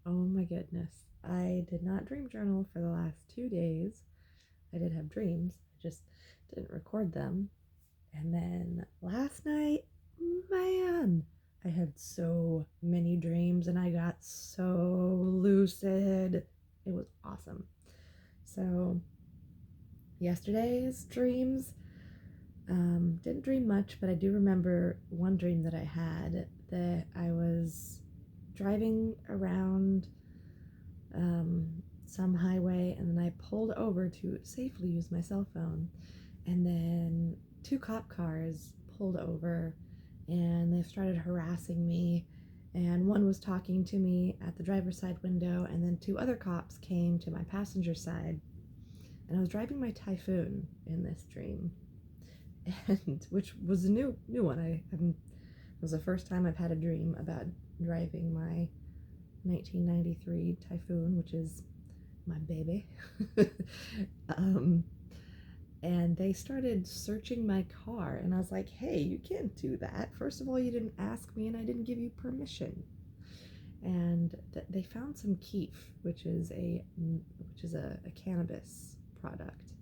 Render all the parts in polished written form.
Oh my goodness. I did not dream journal for the last 2 days. I did have dreams, I just didn't record them. And then last night, man, I had so many dreams and I got so lucid. It was awesome. So, yesterday's dreams, didn't dream much, but I do remember one dream that I had that I was driving around some highway, and then I pulled over to safely use my cell phone. And then two cop cars pulled over and they started harassing me. And one was talking to me at the driver's side window, and then two other cops came to my passenger side. And I was driving my Typhoon in this dream, and which was a new one. It was the first time I've had a dream about driving my 1993 Typhoon, which is my baby. um, and they started searching my car, and I was like, hey, you can't do that. First of all, you didn't ask me and I didn't give you permission. And they found some keef, which is a cannabis product,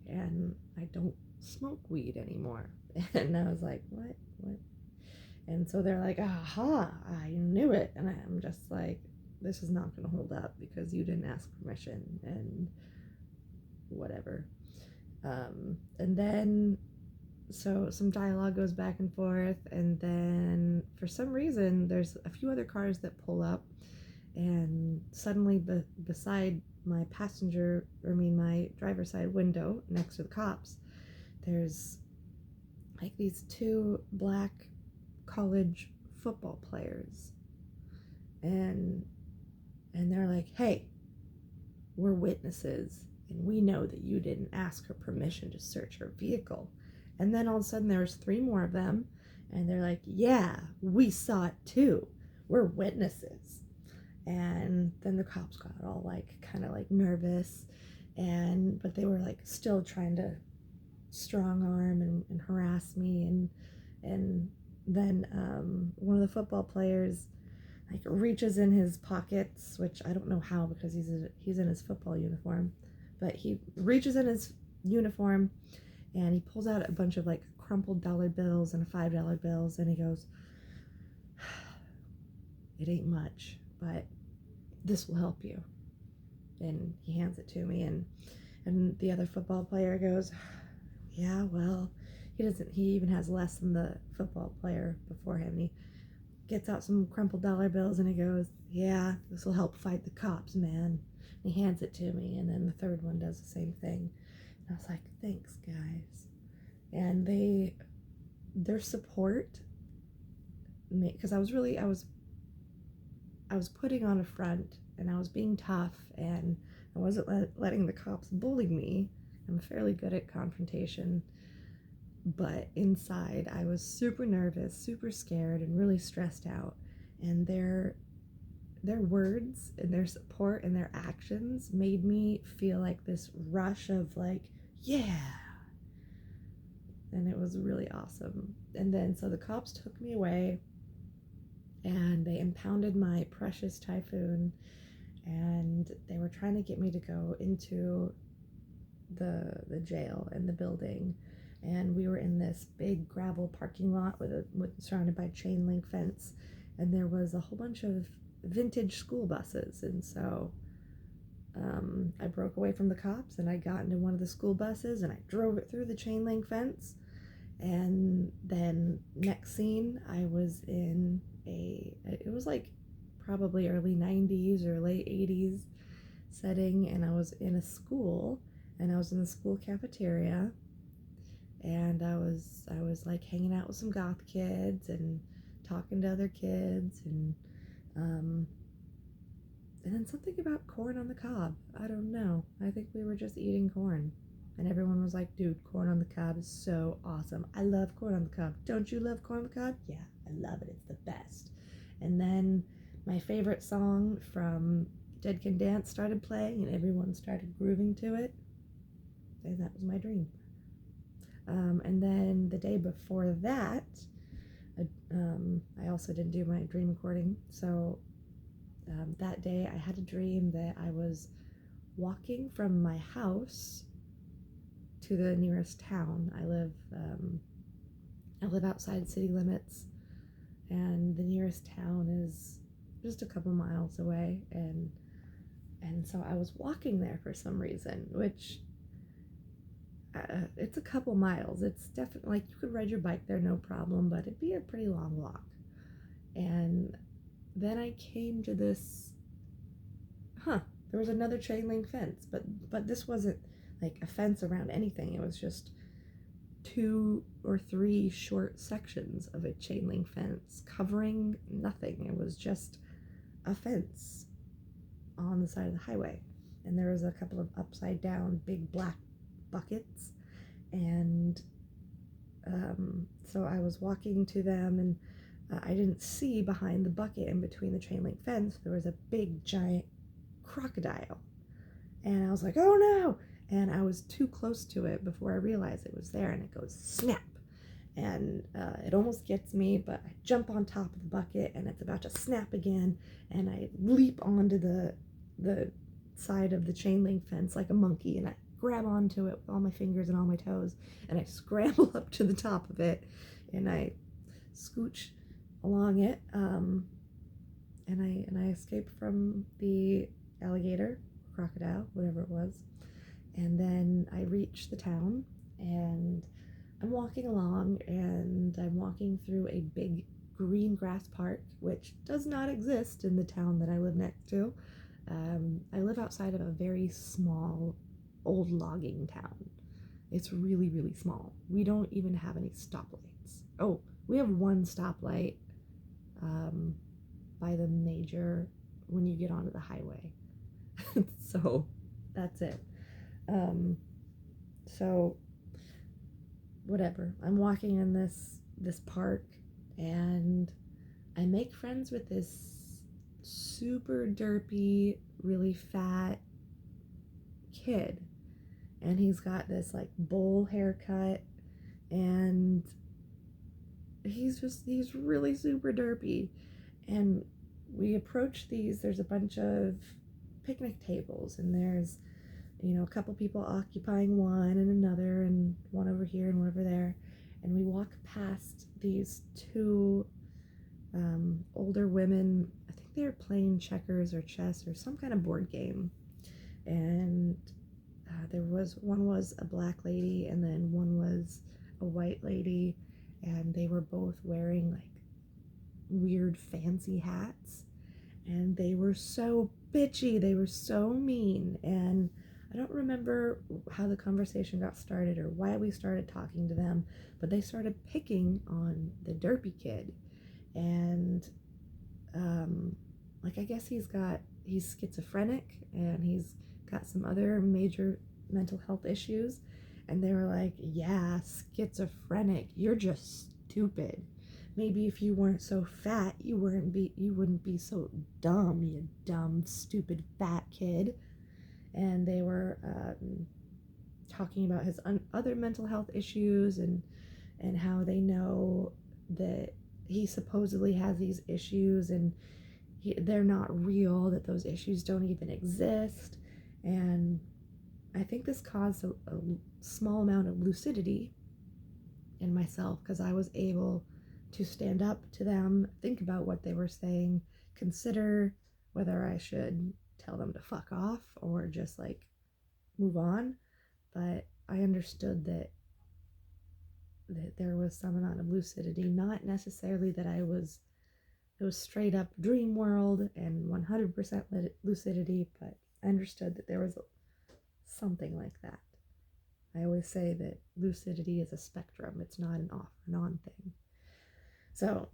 and I don't smoke weed anymore. And I was like, what? And so they're like, aha, I knew it. And I'm just like, this is not going to hold up because you didn't ask permission and whatever. And then, so some dialogue goes back and forth. And then for some reason, there's a few other cars that pull up. And suddenly, beside my my driver's side window next to the cops, there's like these two black college football players, and they're like, hey, we're witnesses and we know that you didn't ask her permission to search her vehicle. And then all of a sudden there's three more of them, and they're like, yeah, we saw it too, we're witnesses. And then the cops got all like kind of like nervous, but they were like still trying to strong arm and harass me. And then one of the football players like reaches in his pockets, which I don't know how because he's in his football uniform, but he reaches in his uniform and he pulls out a bunch of like crumpled dollar bills and $5 bills, and he goes, it ain't much, but this will help you. And he hands it to me, and the other football player goes, yeah, well, he even has less than the football player before him. He gets out some crumpled dollar bills and he goes, yeah, this will help fight the cops, man. And he hands it to me, and then the third one does the same thing. And I was like, thanks, guys. And their support, because I was putting on a front and I was being tough, and I wasn't letting the cops bully me. I'm fairly good at confrontation, but inside I was super nervous, super scared, and really stressed out. And their words and their support and their actions made me feel like this rush of like, yeah. And it was really awesome. And then so the cops took me away and they impounded my precious Typhoon, and they were trying to get me to go into the jail and the building. And we were in this big gravel parking lot surrounded by chain link fence, and there was a whole bunch of vintage school buses. And so I broke away from the cops and I got into one of the school buses and I drove it through the chain link fence. And then next scene, I was in it was like probably early 90s or late 80s setting, and I was in a school, and I was in the school cafeteria, and I was like hanging out with some goth kids and talking to other kids, and then something about corn on the cob. I don't know. I think we were just eating corn. And everyone was like, dude, corn on the cob is so awesome. I love corn on the cob. Don't you love corn on the cob? Yeah, I love it. It's the best. And then my favorite song from Dead Can Dance started playing, and everyone started grooving to it. And that was my dream. And then the day before that, I also didn't do my dream recording. So that day I had a dream that I was walking from my house to the nearest town. I live outside city limits, and the nearest town is just a couple miles away, and so I was walking there for some reason, which it's a couple miles. It's definitely like you could ride your bike there, no problem, but it'd be a pretty long walk. And then I came to this, there was another chain link fence, but this wasn't like a fence around anything. It was just 2 or 3 short sections of a chain link fence covering nothing. It was just a fence on the side of the highway, and there was a couple of upside down big black buckets, and so I was walking to them, and I didn't see behind the bucket in between the chain link fence there was a big giant crocodile, and I was like, oh no, and I was too close to it before I realized it was there, and it goes snap, and it almost gets me, but I jump on top of the bucket and it's about to snap again, and I leap onto the side of the chain link fence like a monkey, and I grab onto it with all my fingers and all my toes, and I scramble up to the top of it, and I scooch along it, and I escape from the alligator, crocodile, whatever it was, and then I reach the town, and I'm walking along, and I'm walking through a big green grass park, which does not exist in the town that I live next to. I live outside of a very small old logging town. It's really, really small. We don't even have any stoplights. Oh, we have one stoplight by the major when you get onto the highway. So that's it. So whatever. I'm walking in this park, and I make friends with this super derpy, really fat kid, and he's got this like bowl haircut, and he's really super derpy. And we approach there's a bunch of picnic tables, and there's a couple people occupying one and another, and one over here and one over there, and we walk past these 2 older women. I think they were playing checkers or chess or some kind of board game, and one was a black lady, and then one was a white lady, and they were both wearing like weird fancy hats, and they were so bitchy, they were so mean, and I don't remember how the conversation got started or why we started talking to them, but they started picking on the derpy kid, and like I guess he's schizophrenic, and he's got some other major mental health issues, and they were like, yeah, schizophrenic, you're just stupid. Maybe if you weren't so fat, you wouldn't be so dumb, you dumb, stupid, fat kid. And they were talking about his other mental health issues, and how they know that he supposedly has these issues, and they're not real, that those issues don't even exist. And I think this caused a small amount of lucidity in myself, because I was able to stand up to them, think about what they were saying, consider whether I should tell them to fuck off or just like move on. But I understood that there was some amount of lucidity, not necessarily that it was straight up dream world and 100% lucidity, but I understood that there was something like that. I always say that lucidity is a spectrum, it's not an off and on thing. So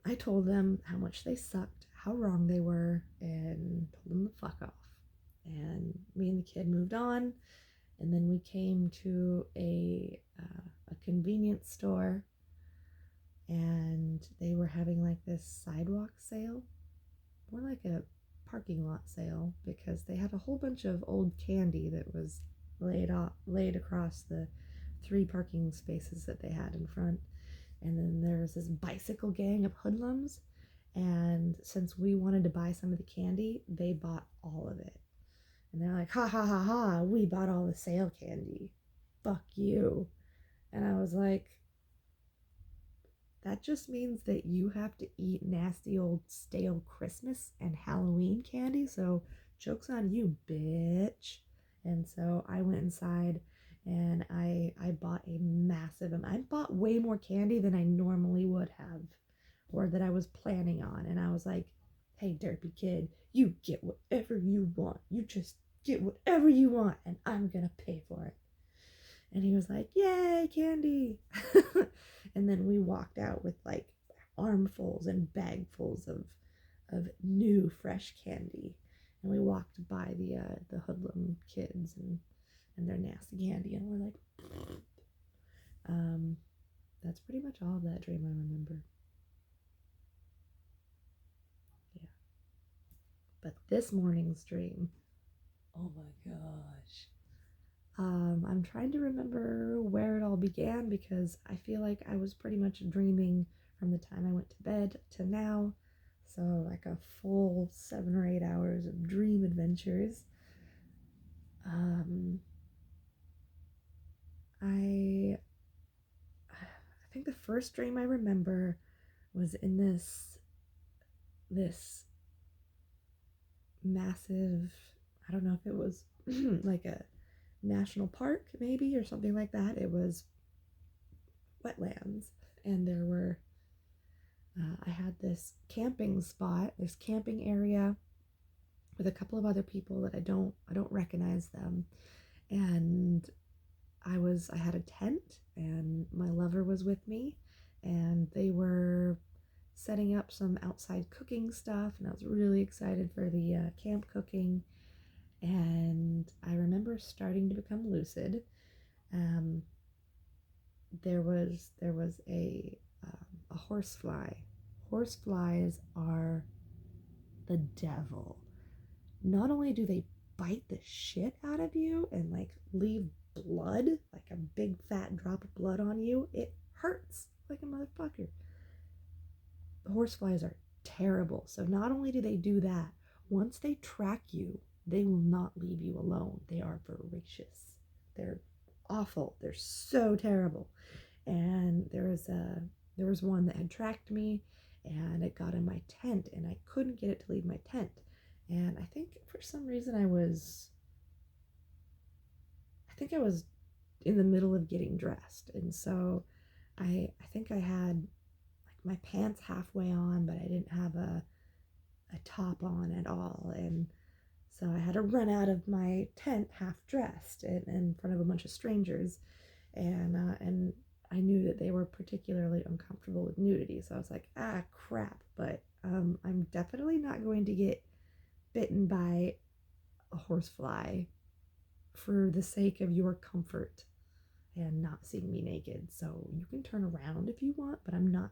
I told them how much they sucked, how wrong they were, and told them to fuck off. And me and the kid moved on, and then we came to a convenience store, and they were having like this sidewalk sale, more like a parking lot sale, because they had a whole bunch of old candy that was laid across the 3 parking spaces that they had in front. And then there was this bicycle gang of hoodlums, And since we wanted to buy some of the candy, they bought all of it. And they're like, ha ha ha ha, we bought all the sale candy. Fuck you. And I was like, that just means that you have to eat nasty old stale Christmas and Halloween candy. So joke's on you, bitch. And so I went inside and I bought a massive amount. I bought way more candy than I normally would have or that I was planning on. And I was like, hey, derpy kid, you get whatever you want. You just get whatever you want and I'm going to pay for it. And he was like, yay, candy. And then we walked out with like armfuls and bagfuls of new fresh candy. And we walked by the hoodlum kids and their nasty candy. And we're like, that's pretty much all of that dream I remember. Yeah. But this morning's dream, oh my gosh. I'm trying to remember where it all began because I feel like I was pretty much dreaming from the time I went to bed to now. So, like a full 7 or 8 hours of dream adventures. I think the first dream I remember was in this massive, I don't know if it was like a national park maybe or something like that. It was wetlands, and there were I had this camping spot, this camping area with a couple of other people that I don't recognize them, and I had a tent and my lover was with me, and they were setting up some outside cooking stuff, and I was really excited for the camp cooking. And I remember starting to become lucid. Um, there was a horsefly. Horseflies are the devil. Not only do they bite the shit out of you and like leave blood, like a big fat drop of blood on you, it hurts like a motherfucker. Horseflies are terrible. So not only do they do that, once they track you, they will not leave you alone. They are voracious. They're awful. They're so terrible. And there was one that had tracked me, and it got in my tent, and I couldn't get it to leave my tent. And I think for some reason I was in the middle of getting dressed, and so I think I had like my pants halfway on, but I didn't have a top on at all, and so I had to run out of my tent half dressed in front of a bunch of strangers, and I knew that they were particularly uncomfortable with nudity, so I was like, ah, crap, but I'm definitely not going to get bitten by a horsefly for the sake of your comfort and not seeing me naked. So you can turn around if you want, but I'm not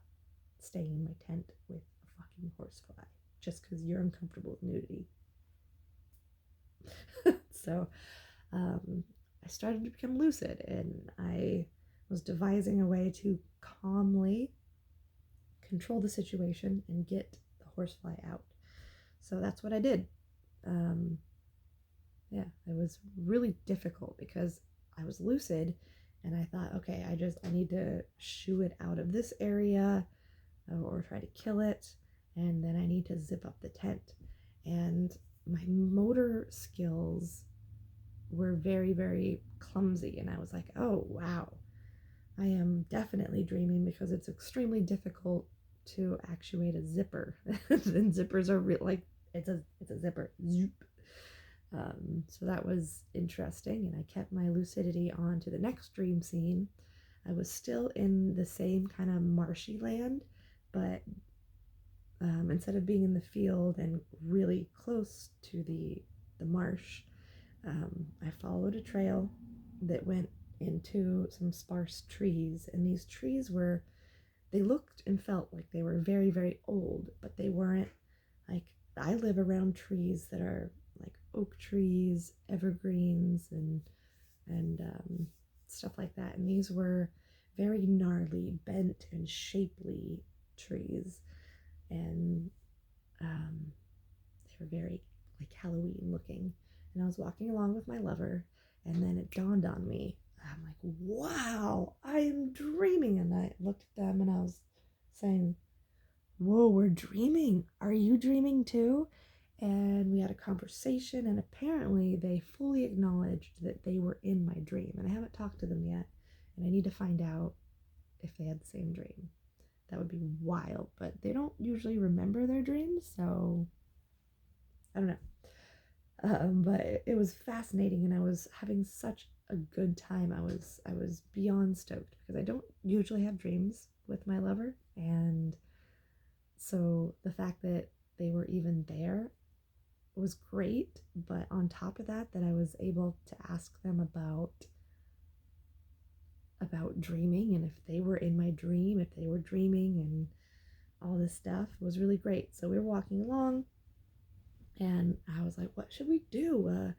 staying in my tent with a fucking horsefly just because you're uncomfortable with nudity. So I started to become lucid, and I was devising a way to calmly control the situation and get the horsefly out. So that's what I did. Yeah, it was really difficult because I was lucid and I thought, okay, I need to shoo it out of this area or try to kill it, and then I need to zip up the tent. And my motor skills were very, very clumsy, and I was like, oh wow, I am definitely dreaming because it's extremely difficult to actuate a zipper. And zippers are like it's a zipper. Zoop. So that was interesting, and I kept my lucidity on to the next dream scene. I was still in the same kind of marshy land, but instead of being in the field and really close to the marsh, I followed a trail that went into some sparse trees, and these trees they looked and felt like they were very, very old, but they weren't. Like, I live around trees that are like oak trees, evergreens, and stuff like that, and these were very gnarly, bent, and shapely trees. and they were very like Halloween looking. And I was walking along with my lover, and then it dawned on me. I'm like, wow, I am dreaming. And I looked at them and I was saying, whoa, we're dreaming. Are you dreaming too? And we had a conversation, and apparently they fully acknowledged that they were in my dream. And I haven't talked to them yet, and I need to find out if they had the same dream. That would be wild, but they don't usually remember their dreams, so I don't know. But it was fascinating, and I was having such a good time. I was beyond stoked because I don't usually have dreams with my lover, and so the fact that they were even there was great. But on top of that, that I was able to ask them about dreaming, and if they were in my dream, if they were dreaming, and all this stuff was really great. So we were walking along, and I was like, what should we do?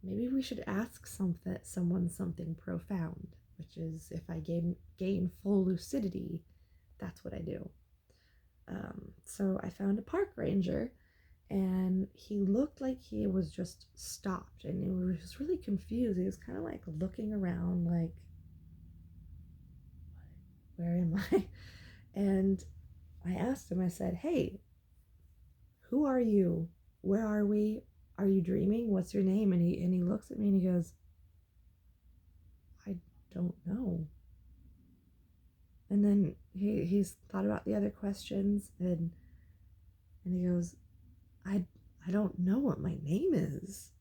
Maybe we should ask someone something profound, which is if I gain full lucidity, that's what I do. So I found a park ranger, and he looked like he was just stopped, and he was really confused. He was kind of like looking around, like, where am I? And I asked him, I said, hey, who are you? Where are we? Are you dreaming? What's your name? And he looks at me and he goes, I don't know. And then he's thought about the other questions, and he goes, I don't know what my name is.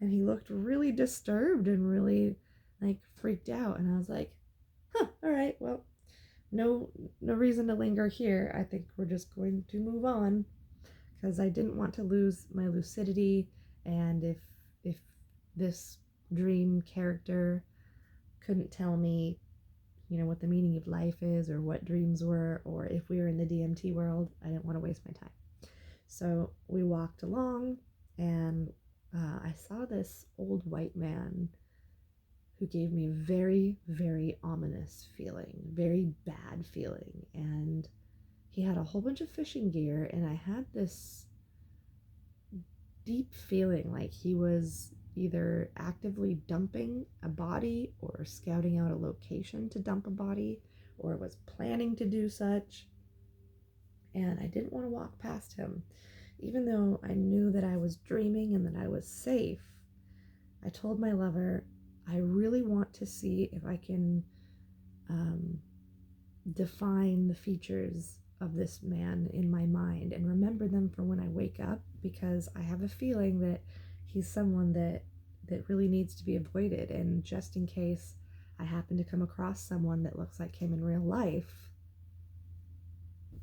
And he looked really disturbed and really like freaked out. And I was like, huh, all right, well, no reason to linger here. I think we're just going to move on, because I didn't want to lose my lucidity. And if this dream character couldn't tell me, what the meaning of life is, or what dreams were, or if we were in the DMT world, I didn't want to waste my time. So we walked along, and I saw this old white man who gave me very, very ominous feeling, very bad feeling. And he had a whole bunch of fishing gear, and I had this deep feeling like he was either actively dumping a body or scouting out a location to dump a body, or was planning to do such. And I didn't want to walk past him. Even though I knew that I was dreaming and that I was safe, I told my lover, I really want to see if I can define the features of this man in my mind and remember them for when I wake up, because I have a feeling that he's someone that really needs to be avoided. And just in case I happen to come across someone that looks like him in real life,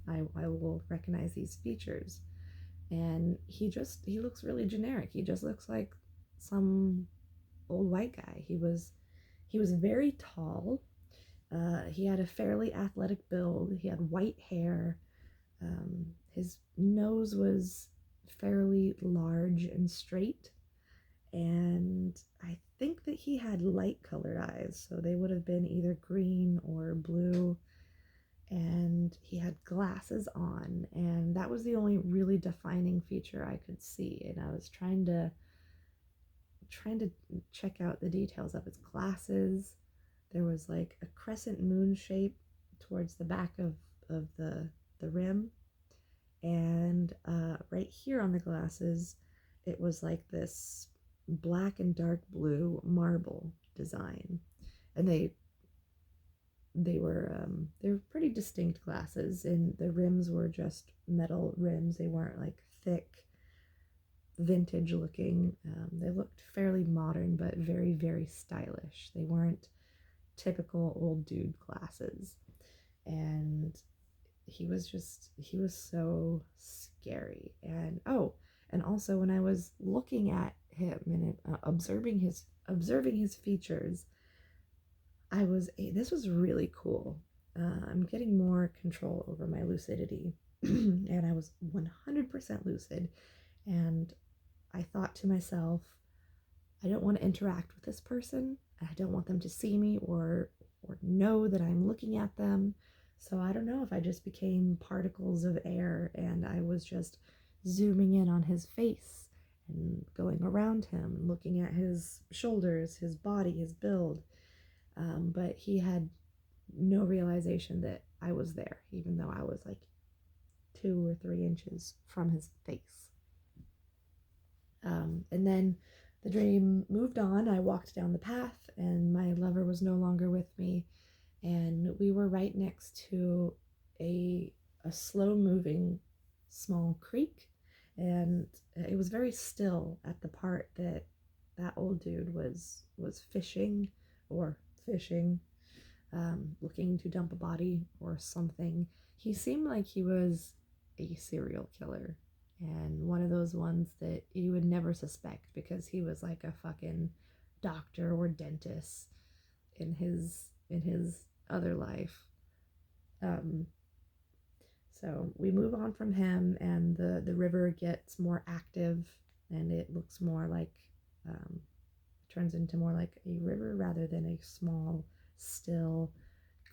I will recognize these features. And he looks really generic. He just looks like some old white guy. He was very tall. He had a fairly athletic build. He had white hair. His nose was fairly large and straight. And I think that he had light colored eyes, so they would have been either green or blue. And he had glasses on, and that was the only really defining feature I could see. And I was trying to check out the details of his glasses. There was like a crescent moon shape towards the back of the rim, and right here on the glasses, it was like this black and dark blue marble design. And they were pretty distinct glasses, and the rims were just metal rims. They weren't like thick, vintage looking. They looked fairly modern, but very, very stylish. They weren't typical old dude glasses. And he was so scary. And and also when I was looking at him and observing his features, this was really cool. I'm getting more control over my lucidity, and I was 100% lucid. And I thought to myself, I don't want to interact with this person. I don't want them to see me or know that I'm looking at them. So I don't know if I just became particles of air and I was just zooming in on his face and going around him, looking at his shoulders, his body, his build. But he had no realization that I was there, even though I was like 2 or 3 inches from his face. And then the dream moved on. I walked down the path, and my lover was no longer with me. And we were right next to a slow moving small creek, and it was very still at the part that that old dude was fishing or fishing, looking to dump a body or something. He seemed like he was a serial killer, and one of those ones that you would never suspect because he was like a fucking doctor or dentist in his other life. Um, so we move on from him, and the river gets more active, and it looks more like turns into more like a river rather than a small, still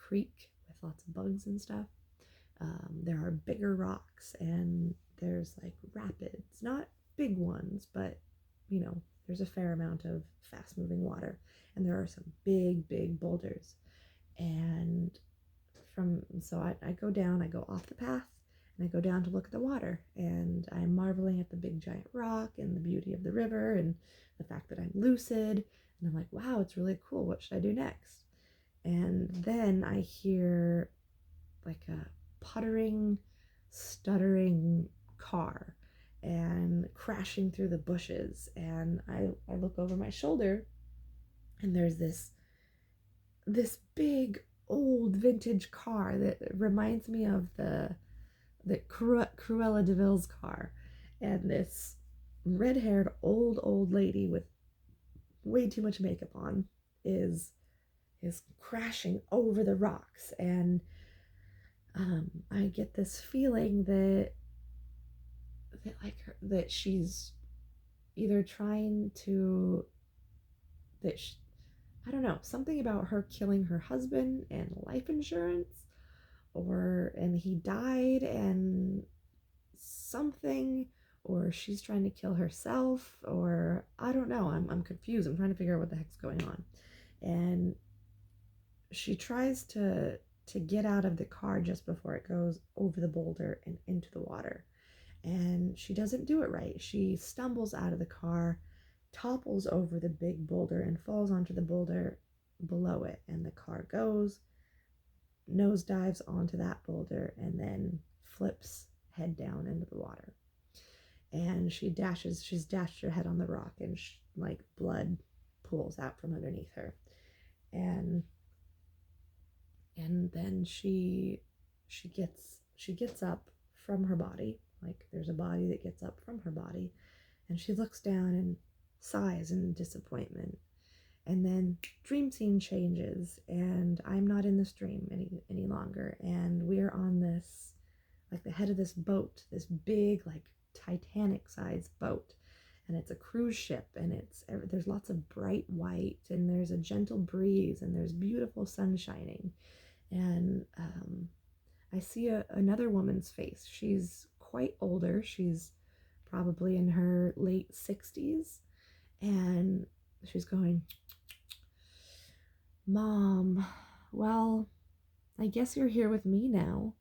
creek with lots of bugs and stuff. There are bigger rocks, and there's like rapids, not big ones, but you know, there's a fair amount of fast moving water, and there are some big boulders. And I go down, I go off the path, and I go down to look at the water, and I'm marveling at the big giant rock and the beauty of the river and the fact that I'm lucid, and I'm like, wow, it's really cool. What should I do next? And then I hear like a puttering, stuttering car and crashing through the bushes, and I look over my shoulder, and there's this big old vintage car that reminds me of the Cruella de Vil's car, and this red-haired old lady with way too much makeup on is crashing over the rocks. And I get this feeling that she's either trying to that she, I don't know, something about her killing her husband and life insurance, and he died and something, or she's trying to kill herself, or I don't know. I'm confused. I'm trying to figure out what the heck's going on. And she tries to get out of the car just before it goes over the boulder and into the water. And she doesn't do it right. She stumbles out of the car, topples over the big boulder, and falls onto the boulder below it. And the car goes, nosedives onto that boulder, and then flips head down into the water. And she's dashed her head on the rock, and like blood pools out from underneath her. And then she gets up from her body, like there's a body that gets up from her body, and she looks down and sighs in disappointment. And then dream scene changes, and I'm not in this dream any longer, and we're on this, like the head of this boat, this big like Titanic sized boat, and it's a cruise ship, and there's lots of bright white, and there's a gentle breeze, and there's beautiful sun shining. And I see another woman's face. She's quite older. She's probably in her late 60s, and she's going, "Mom, well, I guess you're here with me now."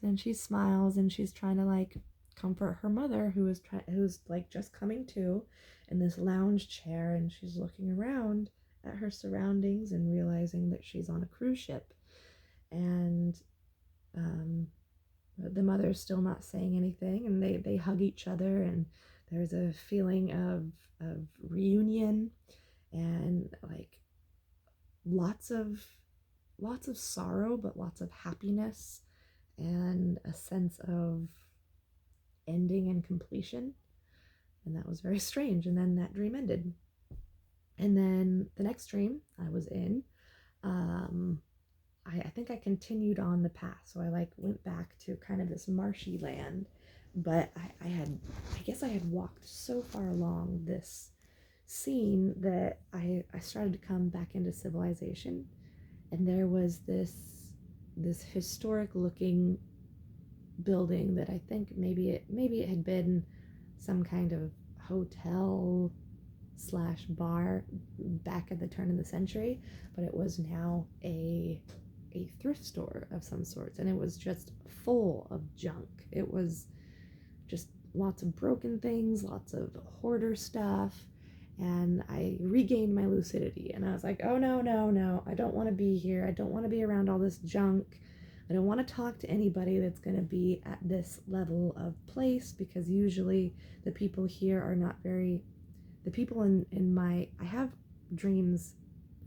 Then she smiles, and she's trying to like comfort her mother, who's like just coming to in this lounge chair, and she's looking around at her surroundings and realizing that she's on a cruise ship. And the mother's still not saying anything, and they hug each other, and there's a feeling of reunion, and like lots of sorrow, but lots of happiness, and a sense of ending and completion. And that was very strange. And then that dream ended. And then the next dream I was in, I think I continued on the path. So I like went back to kind of this marshy land, but I guess I had walked so far along this scene that I started to come back into civilization. And there was this this historic looking building that I think maybe it had been some kind of hotel slash bar back at the turn of the century, but it was now a thrift store of some sorts, and it was just full of junk. It was just lots of broken things, lots of hoarder stuff, and I regained my lucidity, and I was like, oh no, no, no, I don't want to be here. I don't want to be around all this junk. I don't want to talk to anybody that's going to be at this level of place, because usually the people here are not very, the people in my, I have dreams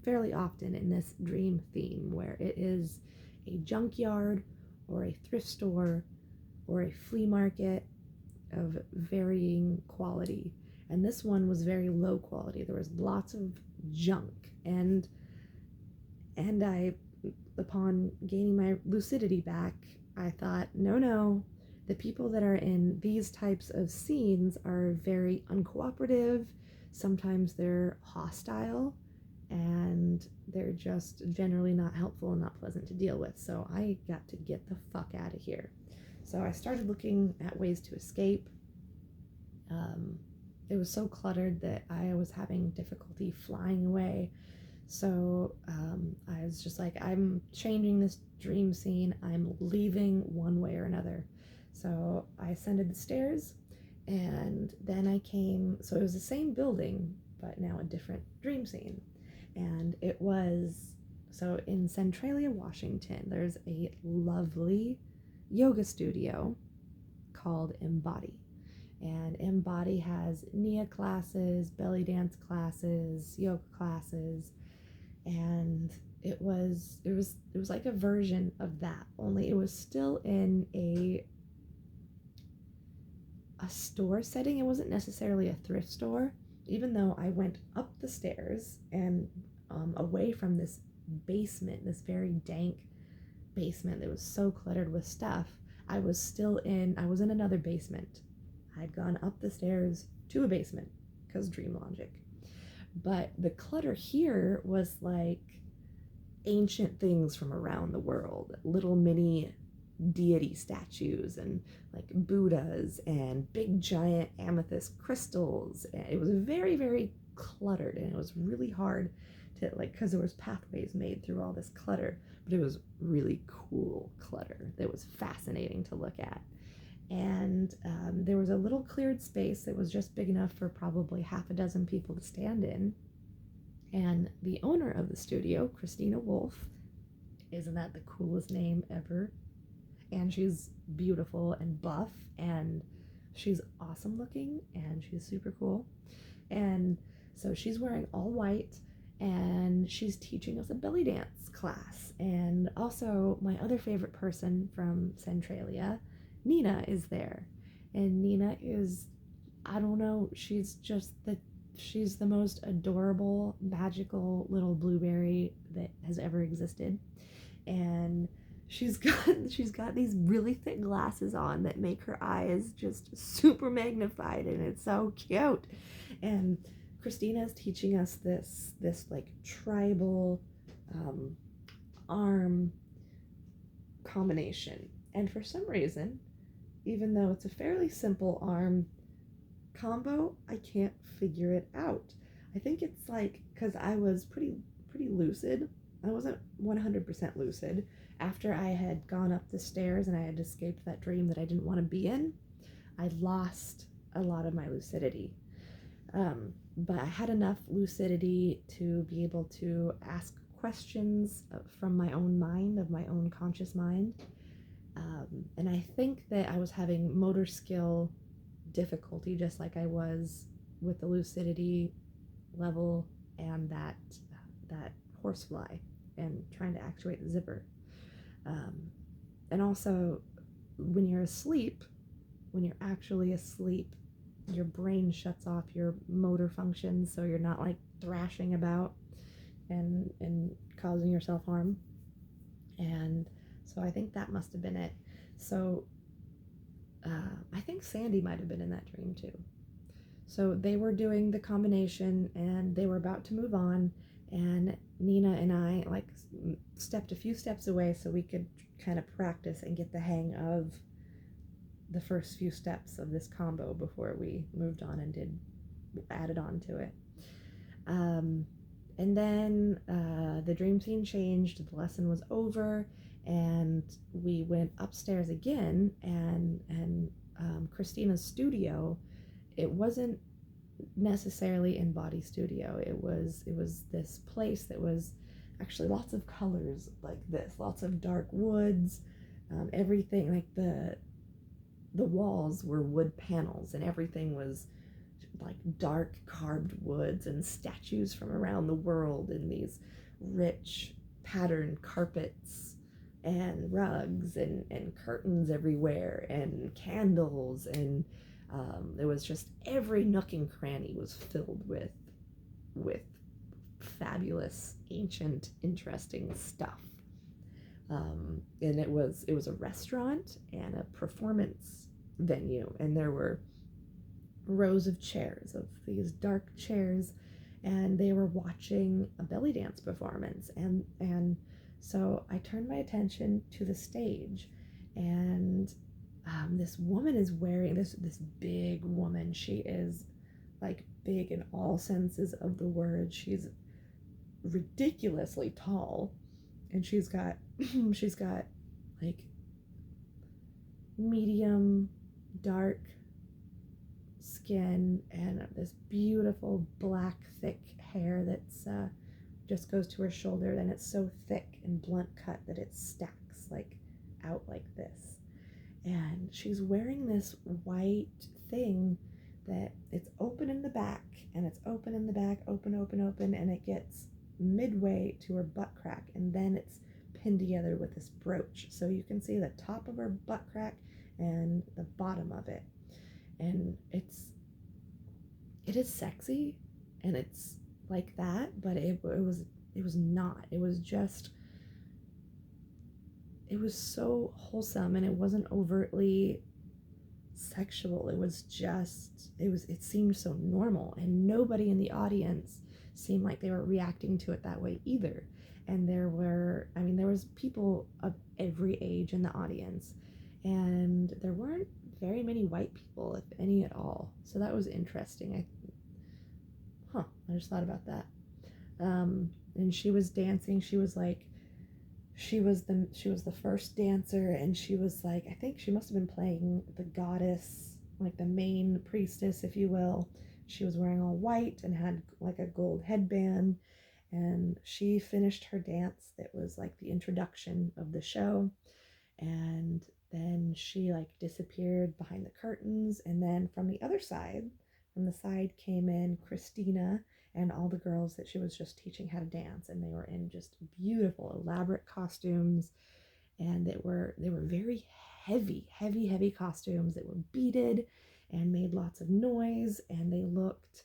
fairly often in this dream theme where it is a junkyard or a thrift store or a flea market of varying quality. And this one was very low quality. There was lots of junk, and I, upon gaining my lucidity back, I thought, no, the people that are in these types of scenes are very uncooperative. Sometimes they're hostile, and they're just generally not helpful and not pleasant to deal with. So I got to get the fuck out of here. So I started looking at ways to escape. It was so cluttered that I was having difficulty flying away. So I was just like, I'm changing this dream scene. I'm leaving one way or another. So I ascended the stairs, and then I came, so it was the same building, but now a different dream scene. And it was, so in Centralia, Washington, there's a lovely yoga studio called Embody. And Embody has Nia classes, belly dance classes, yoga classes, and it was like a version of that, only it was still in a store setting. It wasn't necessarily a thrift store, even though I went up the stairs and away from this basement, this very dank basement that was so cluttered with stuff. I was in another basement. I'd gone up the stairs to a basement because dream logic. But the clutter here was like ancient things from around the world, little mini deity statues and like Buddhas and big giant amethyst crystals. It was very, very cluttered, and it was really hard to, like, because there was pathways made through all this clutter, but it was really cool clutter that was fascinating to look at. And there was a little cleared space that was just big enough for probably half a dozen people to stand in. And the owner of the studio, Christina Wolf, isn't that the coolest name ever? And she's beautiful and buff, and she's awesome looking, and she's super cool. And so she's wearing all white, and she's teaching us a belly dance class. And also my other favorite person from Centralia, Nina, is there. And Nina is, I don't know, she's the most adorable, magical little blueberry that has ever existed. And she's got these really thick glasses on that make her eyes just super magnified, and it's so cute. And Christina is teaching us this like tribal arm combination. And for some reason, even though it's a fairly simple arm combo, I can't figure it out. I think it's like, because I was pretty lucid. I wasn't 100% lucid. After I had gone up the stairs and I had escaped that dream that I didn't want to be in, I lost a lot of my lucidity. But I had enough lucidity to be able to ask questions from my own mind, of my own conscious mind. And I think that I was having motor skill difficulty, just like I was with the lucidity level and that horsefly and trying to actuate the zipper. And also, when you're actually asleep, your brain shuts off your motor functions, so you're not like thrashing about and causing yourself harm. And so I think that must have been it. So I think Sandy might have been in that dream too. So they were doing the combination, and they were about to move on, And Nina and I like stepped a few steps away so we could kind of practice and get the hang of the first few steps of this combo before we moved on and added on to it. And then the dream scene changed, the lesson was over, and we went upstairs again, and Christina's studio, it wasn't necessarily in Body Studio. It was this place that was actually lots of colors like this, lots of dark woods, everything like the walls were wood panels, and everything was like dark carved woods and statues from around the world, and these rich patterned carpets and rugs and curtains everywhere and candles, and it was just every nook and cranny was filled with fabulous, ancient, interesting stuff. And it was a restaurant and a performance venue, and there were rows of chairs, of these dark chairs, and they were watching a belly dance performance, and so I turned my attention to the stage, and this woman is wearing this big woman. She is like big in all senses of the word. She's ridiculously tall, and she's got like medium dark skin and this beautiful black thick hair that's just goes to her shoulder, and it's so thick and blunt cut that it stacks like out like this. And she's wearing this white thing that it's open in the back, and it's open in the back, open, and it gets midway to her butt crack, and then it's pinned together with this brooch, so you can see the top of her butt crack and the bottom of it. And it is sexy, and it's like that, but it was not. It was just, it was so wholesome, and it wasn't overtly sexual. It was just, it seemed so normal, and nobody in the audience seemed like they were reacting to it that way either. And there was people of every age in the audience, and there weren't very many white people, if any at all. So that was interesting. I just thought about that. And she was dancing. She was the first dancer, and she was like, I think she must have been playing the goddess, like the main priestess, if you will. She was wearing all white and had like a gold headband, and she finished her dance that was like the introduction of the show, and then she like disappeared behind the curtains, and then from the side came in Christina and all the girls that she was just teaching how to dance, and they were in just beautiful elaborate costumes, and they were very heavy costumes that were beaded and made lots of noise, and they looked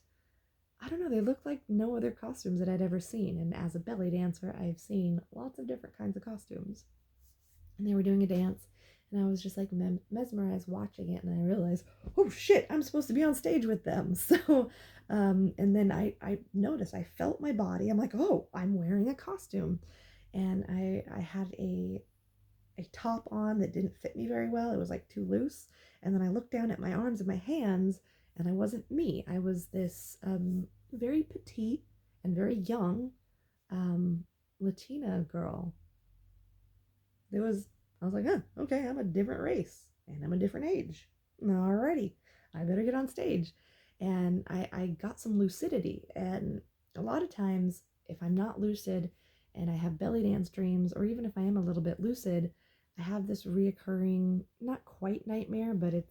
like no other costumes that I'd ever seen. And as a belly dancer, I've seen lots of different kinds of costumes, and they were doing a dance, and I was just like mesmerized watching it, and I realized, oh shit, I'm supposed to be on stage with them. So and then I noticed, I felt my body, I'm like, oh, I'm wearing a costume, and I had a top on that didn't fit me very well. It was like too loose, and then I looked down at my arms and my hands, and I wasn't me. I was this very petite and very young Latina girl. I was like, okay, I'm a different race, and I'm a different age. Alrighty, I better get on stage. And I got some lucidity, and a lot of times, if I'm not lucid and I have belly dance dreams, or even if I am a little bit lucid, I have this reoccurring, not quite nightmare, but it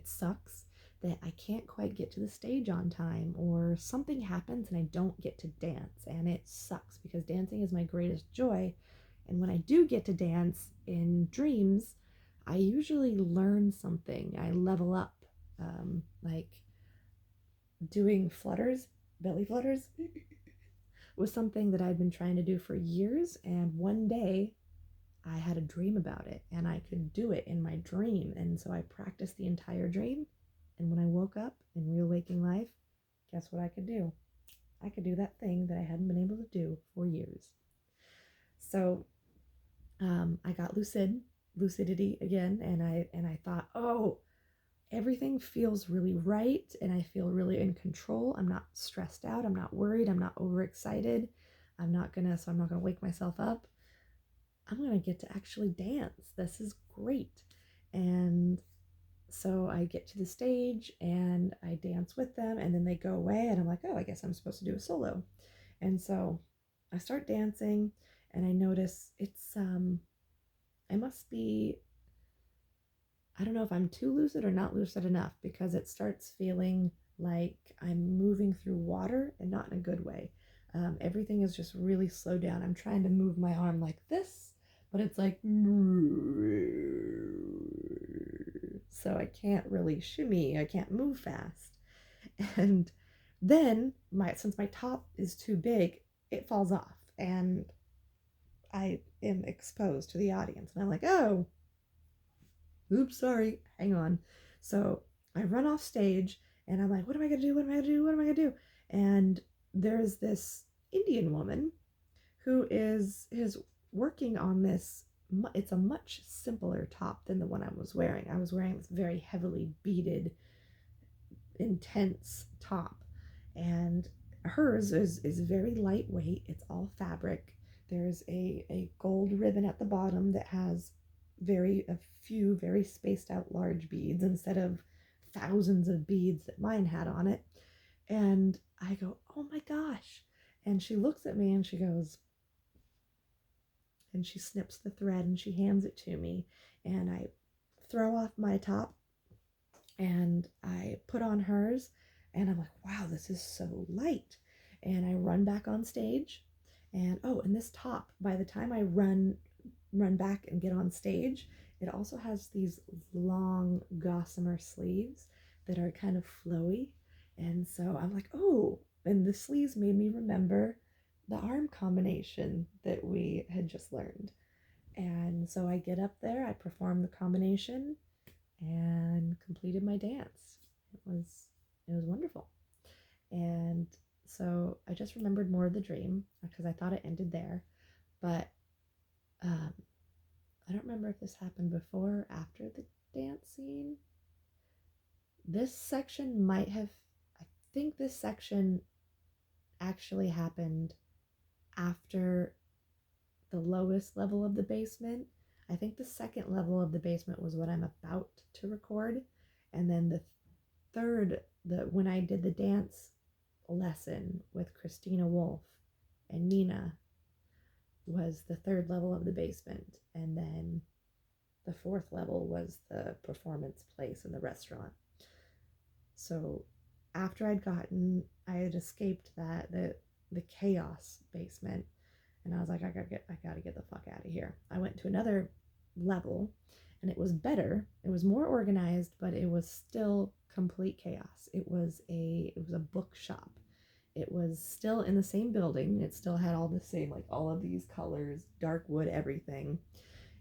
sucks that I can't quite get to the stage on time, or something happens and I don't get to dance, and it sucks because dancing is my greatest joy. And when I do get to dance in dreams, I usually learn something. I level up, like doing flutters, belly flutters, was something that I'd been trying to do for years, and one day I had a dream about it, and I could do it in my dream, and so I practiced the entire dream, and when I woke up in real waking life, guess what I could do? I could do that thing that I hadn't been able to do for years. So I got lucidity again, and I thought, oh, everything feels really right, and I feel really in control. I'm not stressed out. I'm not worried. I'm not overexcited. So I'm not gonna wake myself up. I'm gonna get to actually dance. This is great. And so I get to the stage and I dance with them, and then they go away, and I'm like, oh, I guess I'm supposed to do a solo. And so I start dancing, and I notice I must be, I don't know if I'm too lucid or not lucid enough, because it starts feeling like I'm moving through water, and not in a good way. Everything is just really slowed down. I'm trying to move my arm like this, but it's like, so I can't really shimmy. I can't move fast. And then since my top is too big, it falls off, and I am exposed to the audience. And I'm like, oh, oops, sorry, hang on. So I run off stage, and I'm like, what am I gonna do? What am I gonna do? What am I gonna do? And there's this Indian woman who is working on this. It's a much simpler top than the one I was wearing. I was wearing this very heavily beaded, intense top, and hers is very lightweight. It's all fabric. There's a gold ribbon at the bottom that has a few very spaced out large beads instead of thousands of beads that mine had on it. And I go, oh my gosh. And she looks at me and she goes, and she snips the thread and she hands it to me, and I throw off my top and I put on hers, and I'm like, wow, this is so light. And I run back on stage, and oh, and this top, by the time I run back and get on stage, it also has these long gossamer sleeves that are kind of flowy. And so I'm like, oh, and the sleeves made me remember the arm combination that we had just learned. And so I get up there, I perform the combination, and completed my dance. It was wonderful. And so I just remembered more of the dream because I thought it ended there, but um, I don't remember if this happened before or after the dance scene. This section might have, I think this section actually happened after the lowest level of the basement. I think the second level of the basement was what I'm about to record, and then the third, when I did the dance lesson with Christina Wolf and Nina, was the third level of the basement, and then the fourth level was the performance place in the restaurant. So after I had escaped the chaos basement, and I was like, I gotta get the fuck out of here. I went to another level, and it was better. It was more organized, but it was still complete chaos. It was a bookshop. It was still in the same building. It still had all the same, like all of these colors, dark wood, everything.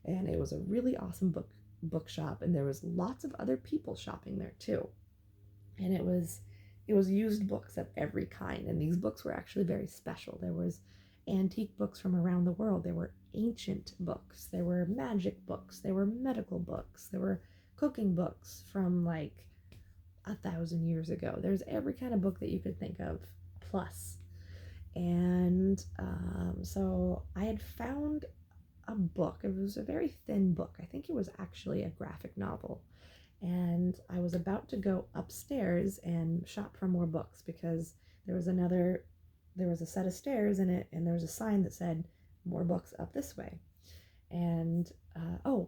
And it was a really awesome bookshop, and there was lots of other people shopping there too. And it was used books of every kind, and these books were actually very special. There was antique books from around the world. There were ancient books. There were magic books. There were medical books. There were cooking books from like 1,000 years ago. There's every kind of book that you could think of, plus. And so I had found a book. It was a very thin book. I think it was actually a graphic novel. And I was about to go upstairs and shop for more books, because there was a set of stairs in it, and there was a sign that said more books up this way. And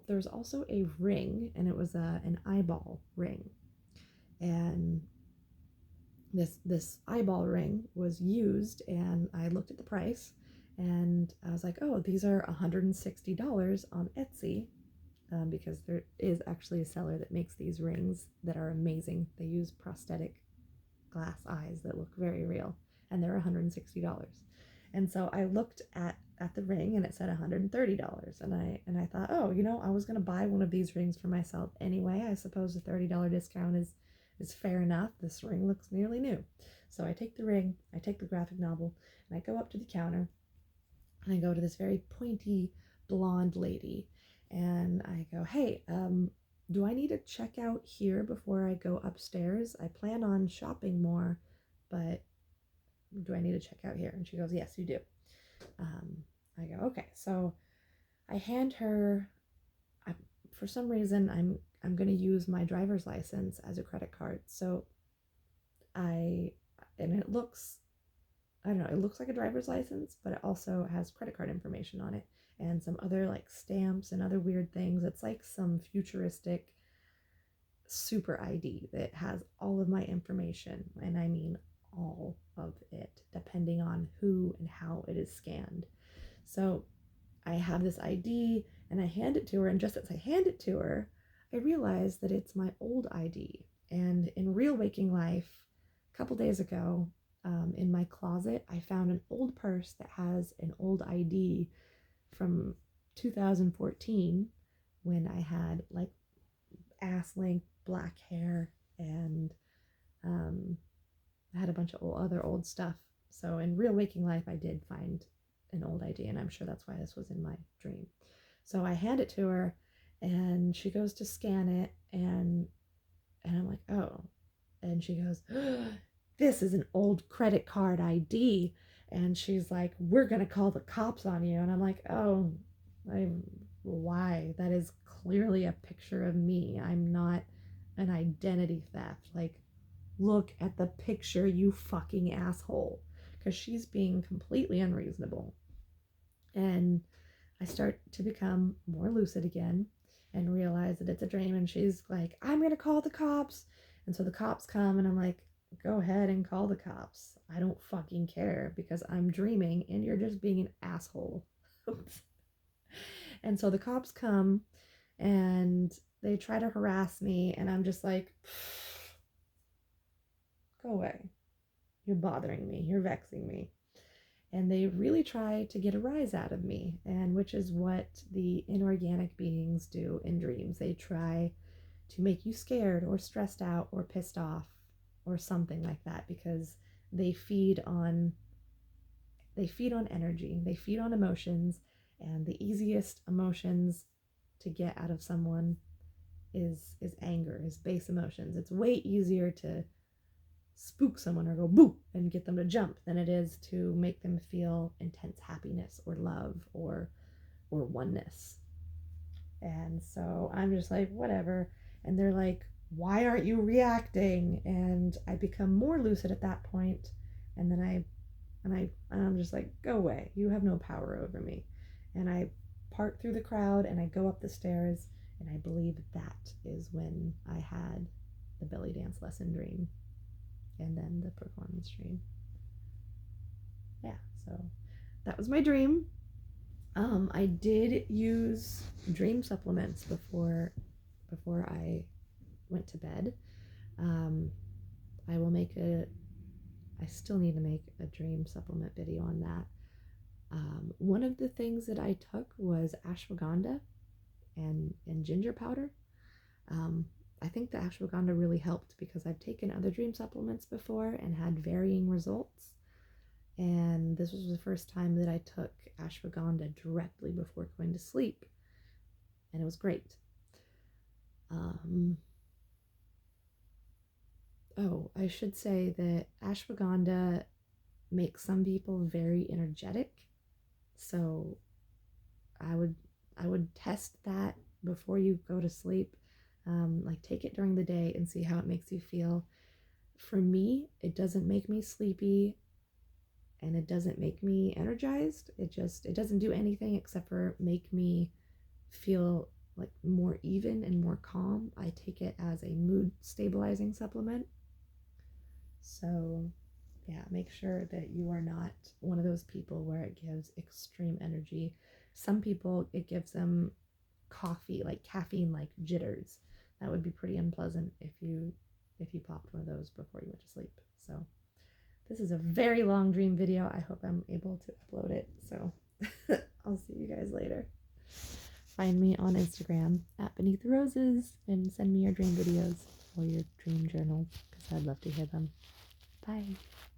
there was also a ring, and it was an eyeball ring. And this eyeball ring was used, and I looked at the price, and I was like, oh, these are $160 on Etsy, because there is actually a seller that makes these rings that are amazing. They use prosthetic glass eyes that look very real, and they're $160. And so I looked at the ring, and it said $130, and I thought, oh, I was going to buy one of these rings for myself anyway. I suppose a $30 discount is fair enough. This ring looks nearly new. So I take the ring, I take the graphic novel, and I go up to the counter, and I go to this very pointy blonde lady, and I go, hey, do I need to check out here before I go upstairs? I plan on shopping more, but do I need to check out here? And she goes, yes, you do. I go, okay. So I hand her, for some reason, I'm going to use my driver's license as a credit card. So and it looks, I don't know, it looks like a driver's license, but it also has credit card information on it and some other like stamps and other weird things. It's like some futuristic super ID that has all of my information, and I mean all of it, depending on who and how it is scanned. So I have this ID and I hand it to her, and just as I hand it to her, I realize that it's my old ID. And in real waking life, a couple days ago, in my closet, I found an old purse that has an old ID from 2014 when I had like ass length black hair, and I had a bunch of other old stuff. So in real waking life, I did find an old ID, and I'm sure that's why this was in my dream. So I hand it to her, and she goes to scan it, and I'm like, oh. And she goes, this is an old credit card ID. And she's like, we're going to call the cops on you. And I'm like, oh, why? That is clearly a picture of me. I'm not an identity theft. Like, look at the picture, you fucking asshole. Because she's being completely unreasonable. And I start to become more lucid again and realize that it's a dream. And she's like, I'm going to call the cops. And so the cops come, and I'm like, go ahead and call the cops. I don't fucking care, because I'm dreaming and you're just being an asshole. And so the cops come and they try to harass me, and I'm just like, go away. You're bothering me. You're vexing me. And they really try to get a rise out of me, and which is what the inorganic beings do in dreams. They try to make you scared or stressed out or pissed off or something like that, because they feed on energy, they feed on emotions, and the easiest emotions to get out of someone is anger, is base emotions. It's way easier to spook someone or go boo and get them to jump than it is to make them feel intense happiness or love or oneness. And so I'm just like, whatever. And they're like, why aren't you reacting? And I become more lucid at that point. And then I'm just like, go away. You have no power over me. And I part through the crowd and I go up the stairs, and I believe that is when I had the belly dance lesson dream and then the performance dream. Yeah, so that was my dream. I did use dream supplements before I went to bed. I still need to make a dream supplement video on that. One of the things that I took was ashwagandha and ginger powder. I think the ashwagandha really helped, because I've taken other dream supplements before and had varying results. And this was the first time that I took ashwagandha directly before going to sleep, and it was great. I should say that ashwagandha makes some people very energetic, so I would test that before you go to sleep. Like, take it during the day and see how it makes you feel. For me, it doesn't make me sleepy, and it doesn't make me energized. It doesn't do anything except for make me feel like more even and more calm. I take it as a mood stabilizing supplement. So yeah, make sure that you are not one of those people where it gives extreme energy. Some people, it gives them coffee, like caffeine, like jitters. That would be pretty unpleasant if you popped one of those before you went to sleep. So this is a very long dream video. I hope I'm able to upload it. So I'll see you guys later. Find me on Instagram at beneath.the.roses and send me your dream videos or your dream journals, because I'd love to hear them.